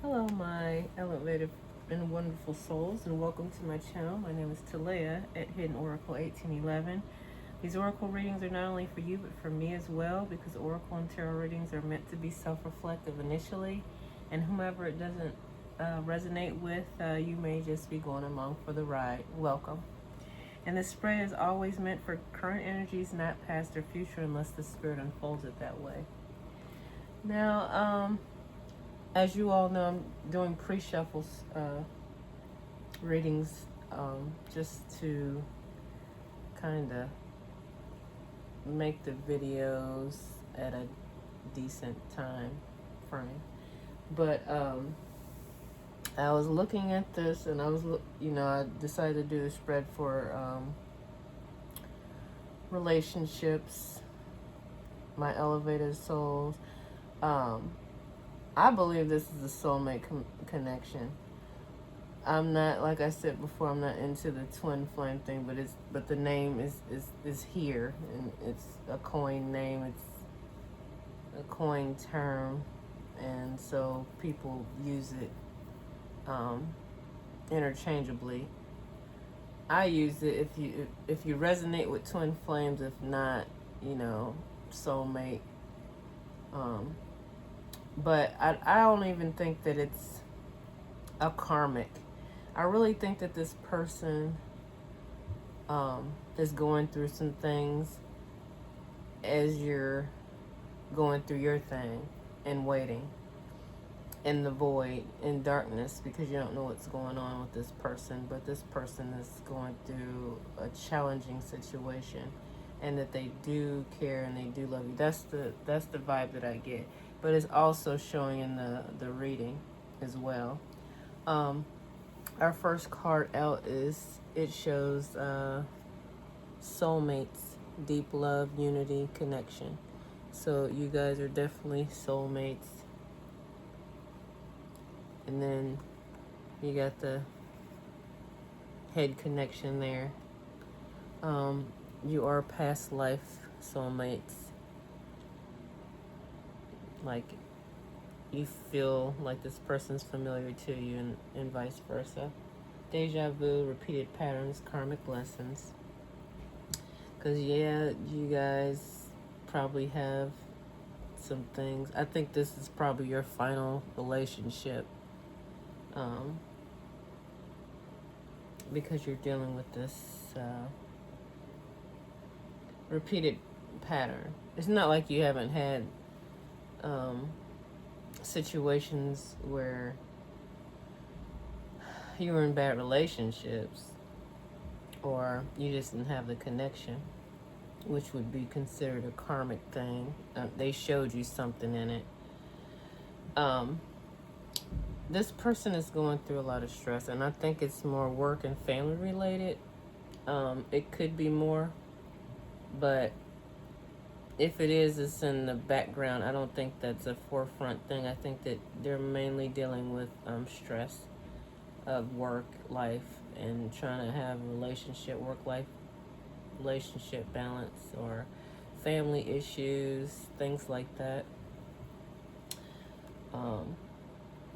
Hello, my elevated and wonderful souls, and welcome to my channel. My name is Talea at Hidden Oracle 1811. These oracle readings are not only for you, but for me as well, because oracle and tarot readings are meant to be self-reflective initially, and whomever it doesn't resonate with, you may just be going along for the ride. Welcome. And this spread is always meant for current energies, not past or future, unless the spirit unfolds it that way. Now, as you all know, I'm doing pre-shuffles readings just to kind of make the videos at a decent time frame. But I was looking at this, and I decided to do a spread for relationships, my elevated souls. I believe this is a soulmate connection. I'm not, like I said before, I'm not into the twin flame thing, but the name is here, and it's a coined name. It's a coined term, and so people use it interchangeably. I use it if you resonate with twin flames. If not, soulmate. But I don't even think that it's a karmic. I really think that this person is going through some things as you're going through your thing and waiting in the void, in darkness, because you don't know what's going on with this person. But this person is going through a challenging situation, and that they do care and they do love you. That's the vibe that I get. But it's also showing in the reading as well. Our first card out it shows soulmates, deep love, unity, connection. So you guys are definitely soulmates. And then you got the head connection there. You are past life soulmates. Like, you feel like this person's familiar to you, and vice versa. Deja vu, repeated patterns, karmic lessons. Because, yeah, you guys probably have some things. I think this is probably your final relationship. Because you're dealing with this repeated pattern. It's not like you haven't had situations where you were in bad relationships, or you just didn't have the connection, which would be considered a karmic thing. They showed you something in it. This person is going through a lot of stress, and I think it's more work and family related. It could be more, but if it is, it's in the background. I don't think that's a forefront thing. I think that they're mainly dealing with stress of work life and trying to have a work-life relationship balance, or family issues, things like that.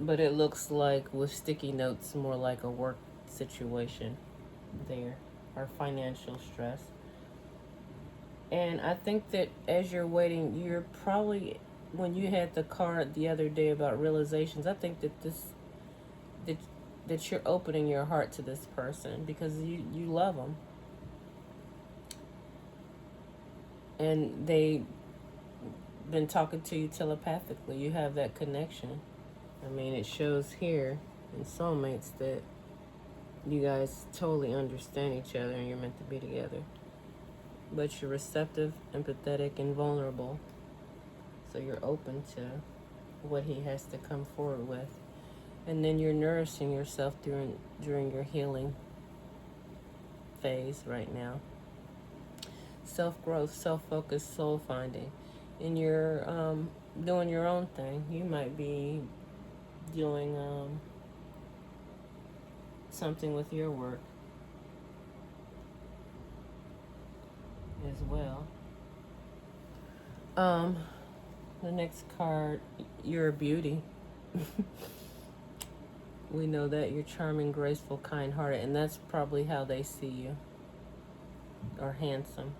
But it looks like, with sticky notes, more like a work situation there, or financial stress. And I think that as you're waiting, you're probably, when you had the card the other day about realizations, I think that that you're opening your heart to this person because you love them. And they've been talking to you telepathically. You have that connection. I mean, it shows here in soulmates that you guys totally understand each other and you're meant to be together. But you're receptive, empathetic, and vulnerable. So you're open to what he has to come forward with. And then you're nourishing yourself during your healing phase right now. Self-growth, self-focus, soul-finding. And you're doing your own thing. You might be doing something with your work as well. The next card, you're a beauty. We know that you're charming, graceful, kind-hearted, and that's probably how they see you, or handsome.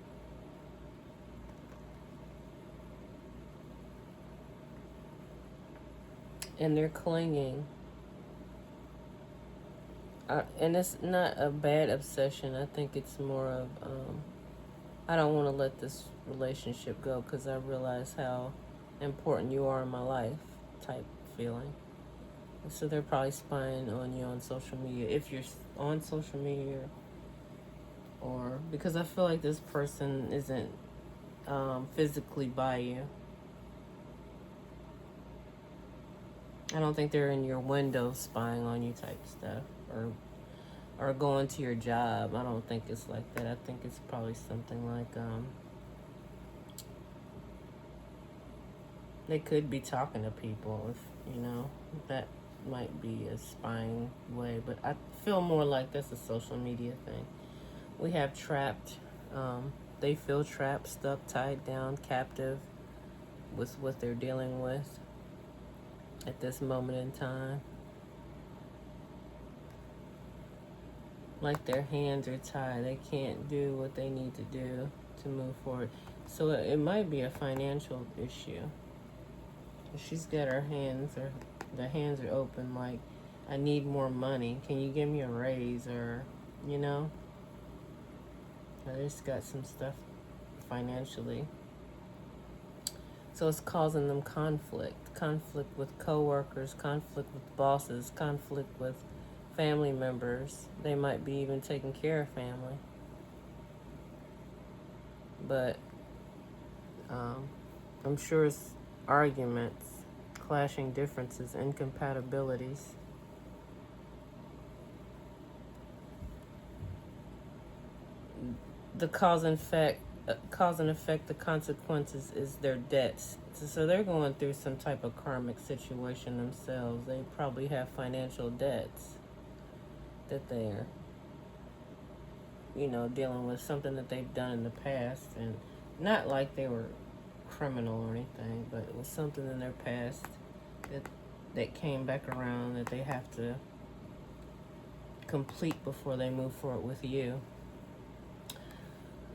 And they're clinging. And it's not a bad obsession. I think it's more of, I don't want to let this relationship go because I realize how important you are in my life type feeling. So they're probably spying on you on social media, if you're on social media, or because I feel like this person isn't physically by you. I don't think they're in your window spying on you type stuff, or going to your job. I don't think it's like that. I think it's probably something like they could be talking to people, if you know, that might be a spying way, but I feel more like that's a social media thing. We have trapped. They feel trapped, stuck, tied down, captive with what they're dealing with at this moment in time. Like their hands are tied. They can't do what they need to do to move forward. So it might be a financial issue. She's got her hands, or the hands are open, like, I need more money. Can you give me a raise? Or, you know, I just got some stuff financially. So it's causing them conflict. Conflict with coworkers, conflict with bosses, conflict with family members. They might be even taking care of family. But I'm sure it's arguments, clashing differences, incompatibilities. The cause and effect, the consequences is their debts. So they're going through some type of karmic situation themselves. They probably have financial debts that they're, you know, dealing with, something that they've done in the past, and not like they were criminal or anything, but it was something in their past that came back around that they have to complete before they move forward with you.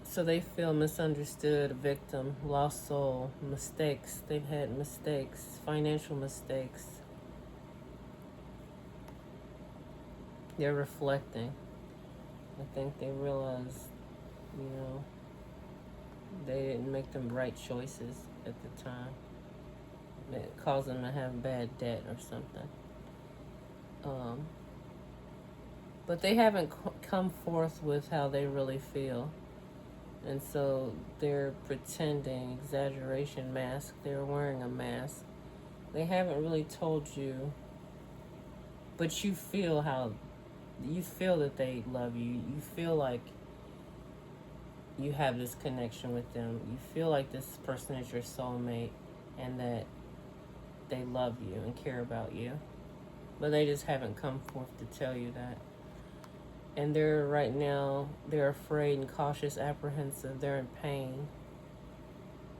So they feel misunderstood, a victim, lost soul, mistakes. They've had mistakes, financial mistakes. They're reflecting. I think they realize, you know, they didn't make the right choices at the time. It caused them to have bad debt or something. But they haven't come forth with how they really feel. And so they're pretending, exaggeration mask. They're wearing a mask. They haven't really told you, but you feel that they love you. You feel like you have this connection with them. You feel like this person is your soulmate and that they love you and care about you. But they just haven't come forth to tell you that. And they're right now, they're afraid and cautious, apprehensive. They're in pain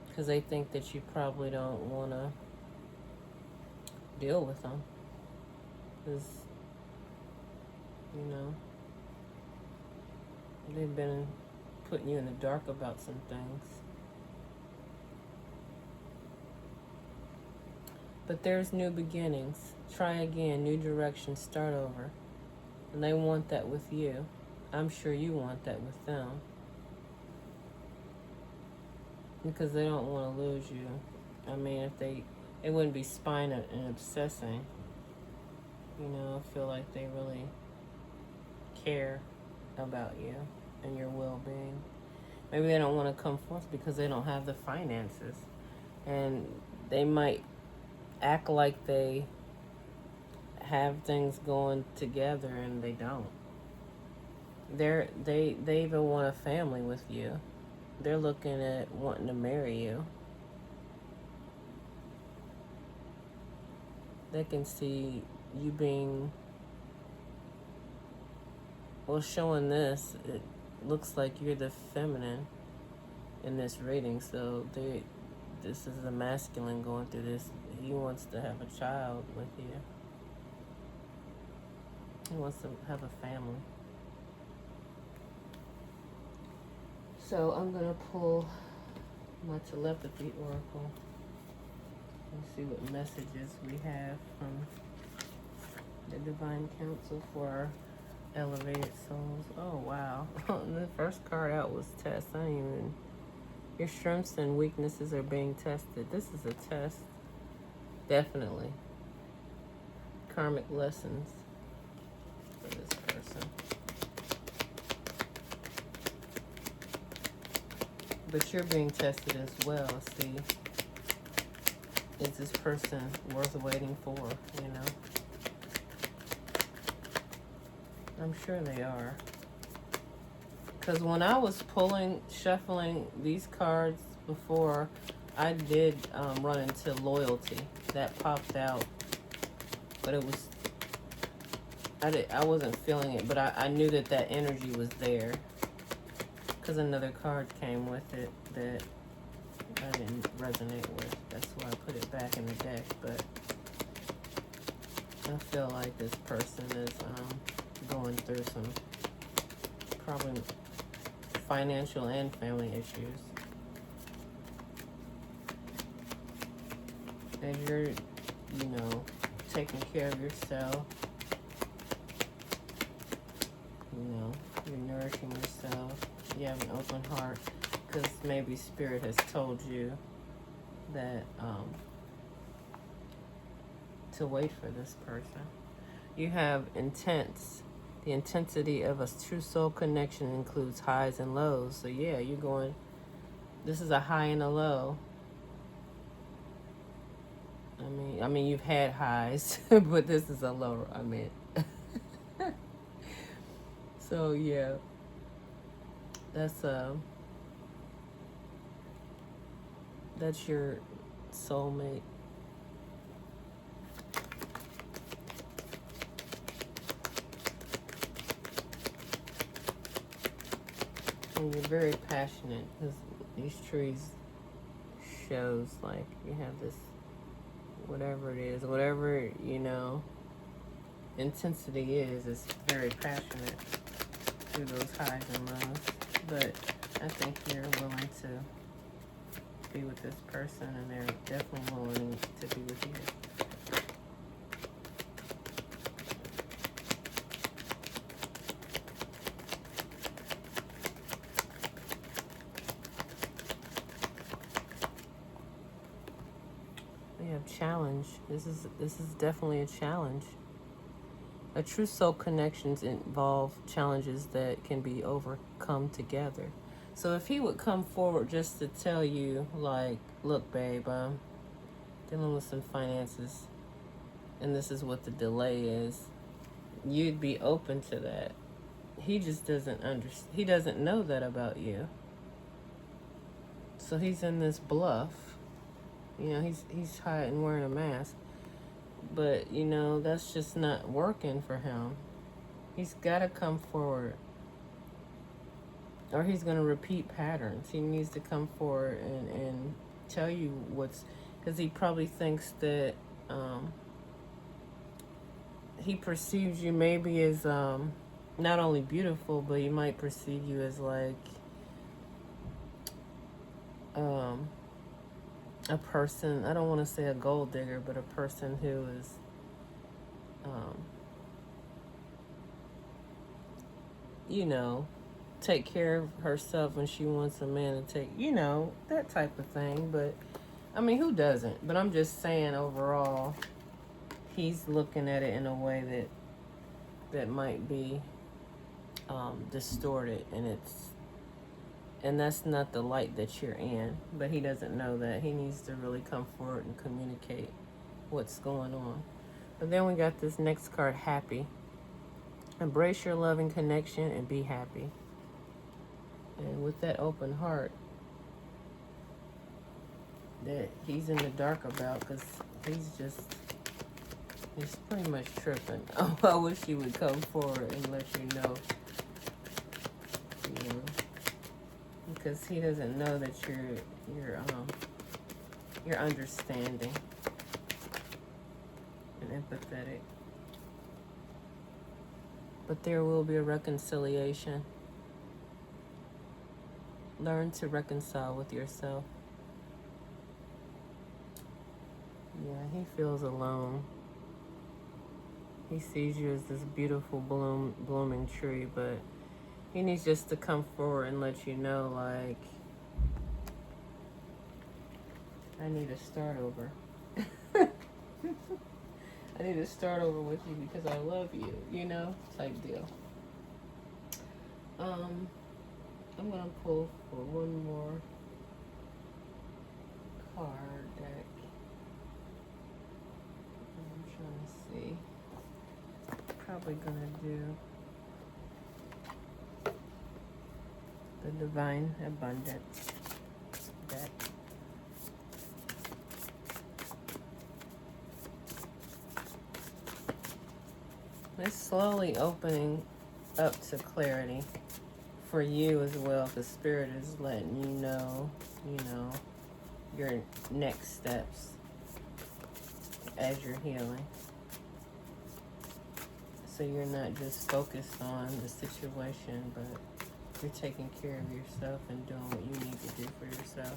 because they think that you probably don't want to deal with them. Because, you know, they've been putting you in the dark about some things. But there's new beginnings. Try again, new direction, start over. And they want that with you. I'm sure you want that with them. Because they don't want to lose you. I mean, if they wouldn't be spying and obsessing. You know, I feel like they really care about you and your well-being. Maybe they don't want to come forth because they don't have the finances. And they might act like they have things going together and they don't. They even want a family with you. They're looking at wanting to marry you. They can see you being, well, showing this, it looks like you're the feminine in this reading. So this is the masculine going through this. He wants to have a child with you. He wants to have a family. So I'm going to pull my Telepathy Oracle and see what messages we have from the Divine Council for our elevated souls. Oh, wow. The first card out was test. I didn't even... Your strengths and weaknesses are being tested. This is a test. Definitely. Karmic lessons for this person. But you're being tested as well. See, is this person worth waiting for, you know? I'm sure they are. Because when I was shuffling these cards before, I did run into loyalty. That popped out. But it was, I wasn't feeling it, but I knew that energy was there. Because another card came with it that I didn't resonate with. That's why I put it back in the deck. But I feel like this person is going through some probably financial and family issues. As you're, you know, taking care of yourself, you know, you're nourishing yourself, you have an open heart, because maybe Spirit has told you that to wait for this person. You have intense. The intensity of a true soul connection includes highs and lows. So yeah, you're going, this is a high and a low. I mean, you've had highs, but this is a low, I mean. So yeah, that's your soulmate. And you're very passionate, because these trees shows like you have this, whatever it is, whatever, you know, intensity is very passionate through those highs and lows. But I think you're willing to be with this person, and they're definitely willing to be with you. We have challenge. This is definitely a challenge. A true soul connections involve challenges that can be overcome together. So if he would come forward just to tell you, like, look, babe, I'm dealing with some finances, and this is what the delay is, you'd be open to that. He just doesn't understand. He doesn't know that about you. So he's in this bluff. You know, he's hiding, wearing a mask. But, you know, that's just not working for him. He's got to come forward, or he's going to repeat patterns. He needs to come forward and tell you what's, because he probably thinks that he perceives you maybe as not only beautiful, but he might perceive you as like a person, I don't want to say a gold digger, but a person who is you know, take care of herself when she wants a man to take, you know, that type of thing. But I mean, who doesn't? But I'm just saying overall, he's looking at it in a way that might be distorted, and that's not the light that you're in. But he doesn't know that. He needs to really come forward and communicate what's going on. But then we got this next card, happy. Embrace your loving connection and be happy. And with that open heart that he's in the dark about, because he's pretty much tripping. Oh, I wish he would come forward and let you know, because he doesn't know that you're understanding and empathetic. But there will be a reconciliation. Learn to reconcile with yourself. Yeah, he feels alone. He sees you as this beautiful blooming tree, but he needs just to come forward and let you know, like, I need to start over. I need to start over with you because I love you, you know, type deal. I'm gonna pull for one more card deck. I'm trying to see. Probably gonna do the Divine Abundance deck. It's slowly opening up to clarity for you as well. The Spirit is letting you know, your next steps as you're healing. So you're not just focused on the situation, but you're taking care of yourself and doing what you need to do for yourself.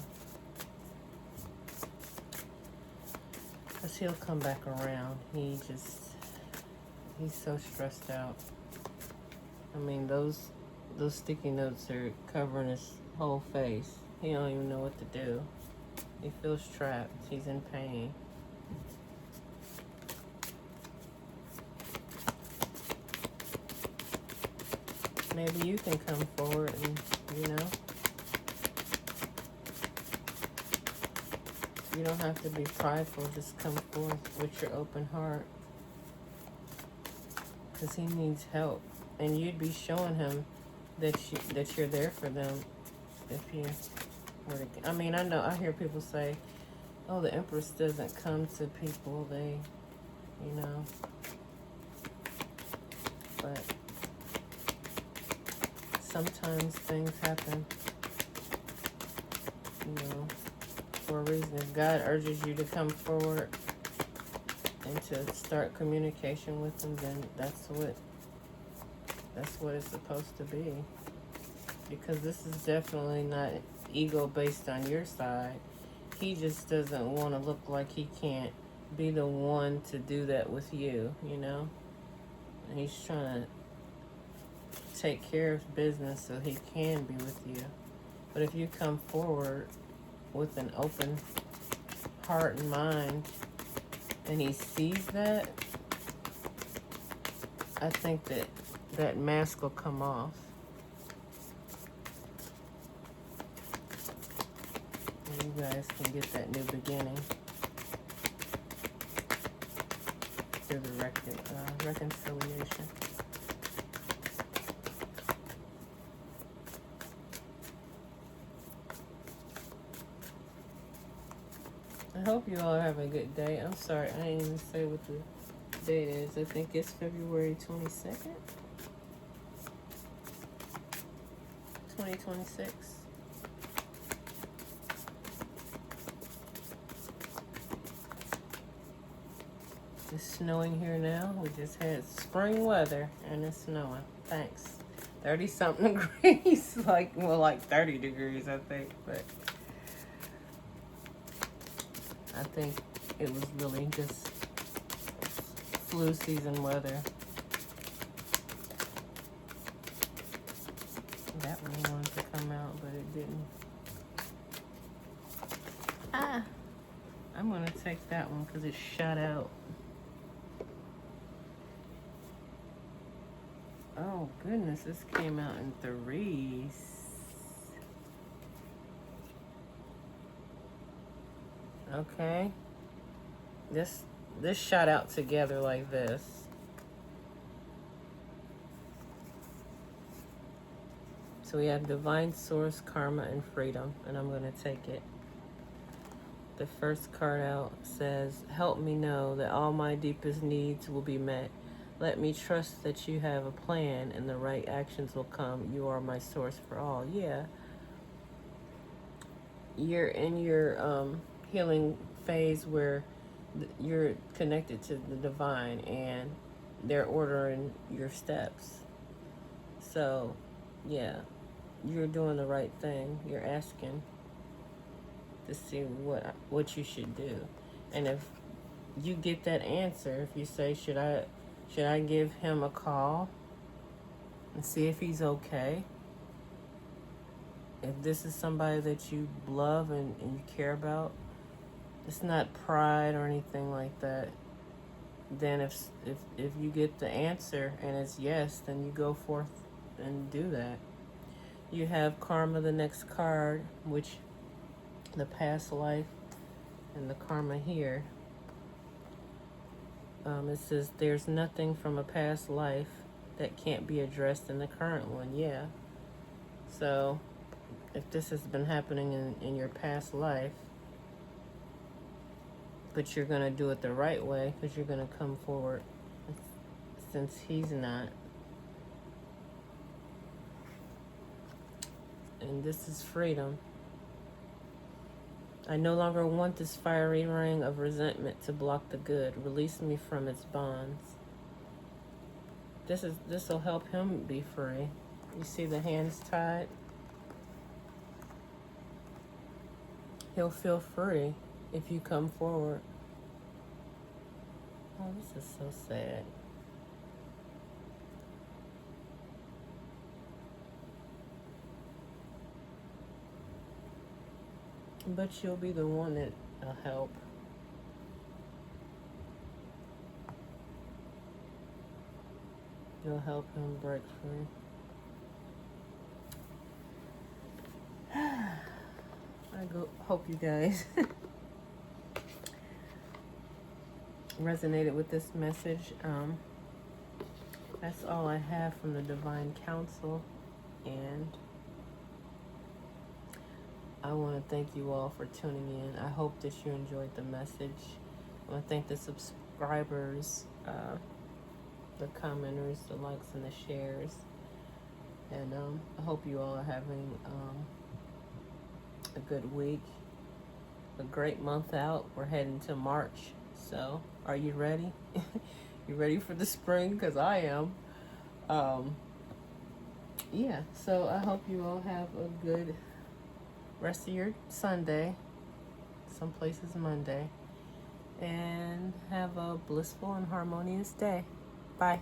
Because he'll come back around. He's so stressed out. I mean, those sticky notes are covering his whole face. He don't even know what to do. He feels trapped. He's in pain. Maybe you can come forward and, you don't have to be prideful. Just come forth with your open heart. Because he needs help. And you'd be showing him that you're there for them if you were to... I mean, I hear people say, oh, the Empress doesn't come to people. They, But sometimes things happen, for a reason. If God urges you to come forward and to start communication with them, then that's what it's supposed to be. Because this is definitely not ego based on your side. He just doesn't want to look like he can't be the one to do that with you, And he's trying to take care of business so he can be with you. But if you come forward with an open heart and mind and he sees that, I think that mask will come off. And you guys can get that new beginning through the reconciliation. I hope you all have a good day. I'm sorry, I didn't even say what the date is. I think it's February 22nd, 2026. It's snowing here now. We just had spring weather and it's snowing. Thanks. 30-something degrees. like 30 degrees, I think. But I think it was really just flu season weather. That one wanted to come out, but it didn't. I'm going to take that one because it shut out. Oh, goodness, this came out in threes. Okay. This shot out together like this. So we have Divine Source, Karma, and Freedom, and I'm going to take it. The first card out says, help me know that all my deepest needs will be met. Let me trust that you have a plan and the right actions will come. You are my source for all. Yeah. You're in your healing phase where you're connected to the divine and they're ordering your steps. So, yeah, you're doing the right thing. You're asking to see what you should do. And if you get that answer, if you say, should I give him a call and see if he's okay? If this is somebody that you love and you care about, it's not pride or anything like that. Then if you get the answer and it's yes, then you go forth and do that. You have karma, the next card, which the past life and the karma here. It says there's nothing from a past life that can't be addressed in the current one. Yeah. So if this has been happening in your past life, but you're going to do it the right way because you're going to come forward since he's not. And this is freedom. I no longer want this fiery ring of resentment to block the good. Release me from its bonds. This will help him be free. You see the hands tied? He'll feel free if you come forward. Oh, this is so sad. But you'll be the one that'll help. You'll help him break free. Hope you guys resonated with this message. That's all I have from the Divine Council, and I want to thank you all for tuning in. I hope that you enjoyed the message. I want to thank the subscribers, the commenters, the likes, and the shares. And I hope you all are having a good week, a great month out. We're heading to March. So, are you ready? You ready for the spring? Because I am. Yeah, so I hope you all have a good rest of your Sunday, some places Monday, and have a blissful and harmonious day. Bye.